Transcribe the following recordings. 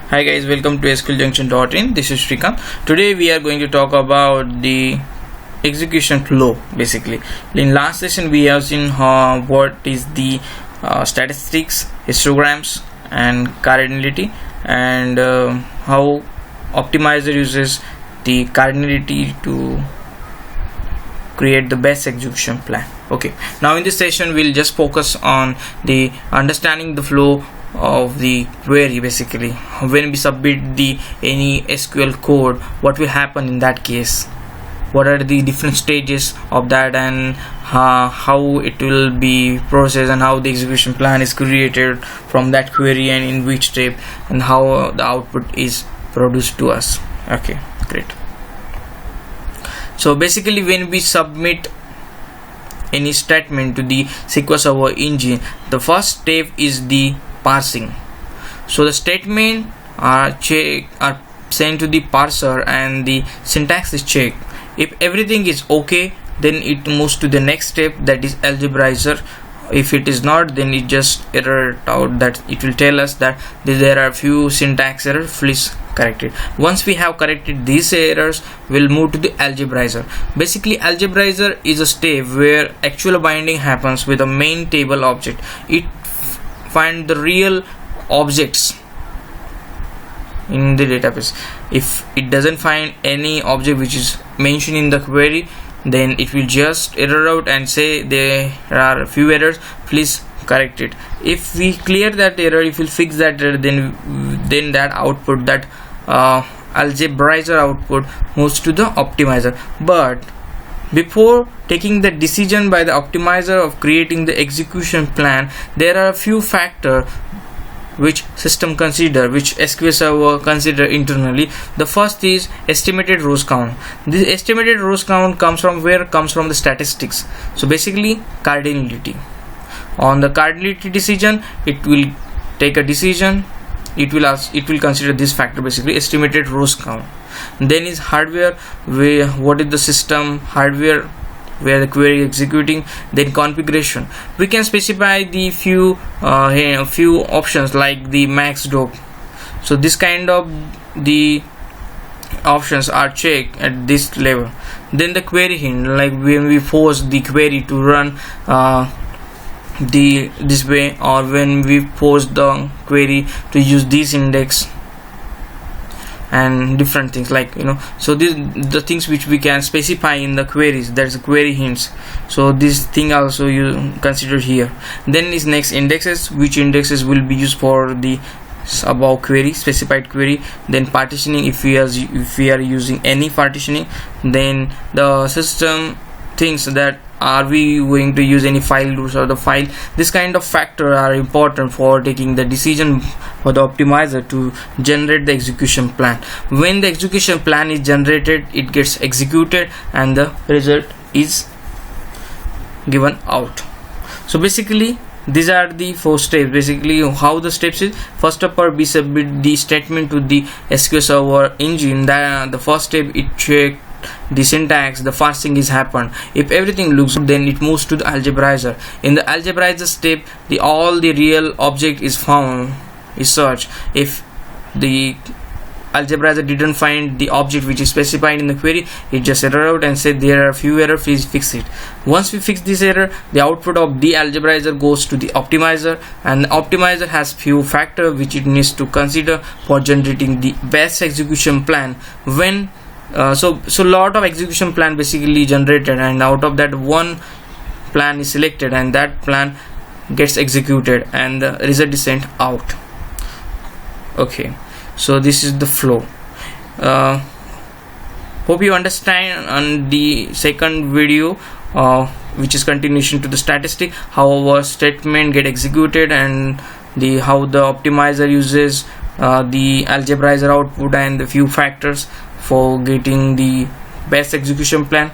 Hi guys, welcome to SQLjunction.in. This is Shrikant. Today we are going to talk about the execution flow. Basically, in last session we have seen what is the statistics, histograms, and cardinality, and how optimizer uses the cardinality to create the best execution plan. Okay, now in this session we'll just focus on the understanding the flow of the query. Basically, when we submit any SQL code, what will happen in that case, what are the different stages of that, and how it will be processed, and how the execution plan is created from that query, and in which step, and how the output is produced to us. Okay, great. So basically, when we submit any statement to the SQL Server engine, the first step is the parsing. So the statement are sent to the parser, and the syntax is checked. If everything is okay, then it moves to the next step, that is algebraizer. If it is not, then it just error out, that it will tell us that there are few syntax errors, please correct it. Once we have corrected these errors, we'll move to the algebraizer. Basically, algebraizer is a step where actual binding happens with a main table object. It find the real objects in the database. If it doesn't find any object which is mentioned in the query, then it will just error out and say there are a few errors, please correct it. If we clear that error, if we fix that error, then that output, that algebraizer output, moves to the optimizer. But before taking the decision by the optimizer of creating the execution plan, there are a few factors which system consider, which SQL Server consider internally. The first is estimated rows count. This estimated rows count comes from where? Comes from the statistics. So basically, cardinality. On the cardinality decision, it will take a decision. It will consider this factor, basically estimated rows count. Then is hardware, where what is the system hardware where the query executing. Then configuration, we can specify the few options like the max dope. So this kind of the options are checked at this level. Then the query hint, like when we force the query to run this way, or when we force the query to use this index, and different things, like so these the things which we can specify in the queries. That's the query hints. So this thing also you consider here. Then is next indexes, which indexes will be used for the above query, specified query. Then partitioning, if we are using any partitioning. Then the system thinks that are we going to use any file loops or the file. This kind of factor are important for taking the decision for the optimizer to generate the execution plan. When the execution plan is generated, it gets executed and the result is given out. So basically, these are the 4 steps. Basically, how the steps is: first of all, we submit the statement to the SQL Server engine. Then the first step, it check the syntax, the parsing is happened. If everything looks good, then it moves to the algebraizer. In the algebraizer step, all the real object is found, is searched. If the algebraizer didn't find the object which is specified in the query, it just error out and said there are a few errors, please fix it. Once we fix this error, the output of the algebraizer goes to the optimizer, and the optimizer has few factors which it needs to consider for generating the best execution plan. When so lot of execution plan basically generated, and out of that one plan is selected, and that plan gets executed, and the result is sent out. Okay, so this is the flow. Hope you understand on the second video, which is continuation to the statistic, how our statement get executed, and how the optimizer uses the algebraizer output, and the few factors for getting the best execution plan.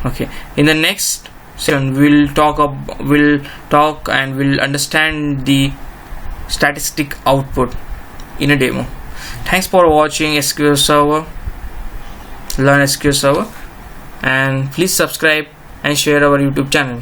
Okay, in the next session we'll talk and we'll understand the statistic output in a demo. Thanks for watching SQL Server, Learn SQL Server, and please subscribe and share our YouTube channel.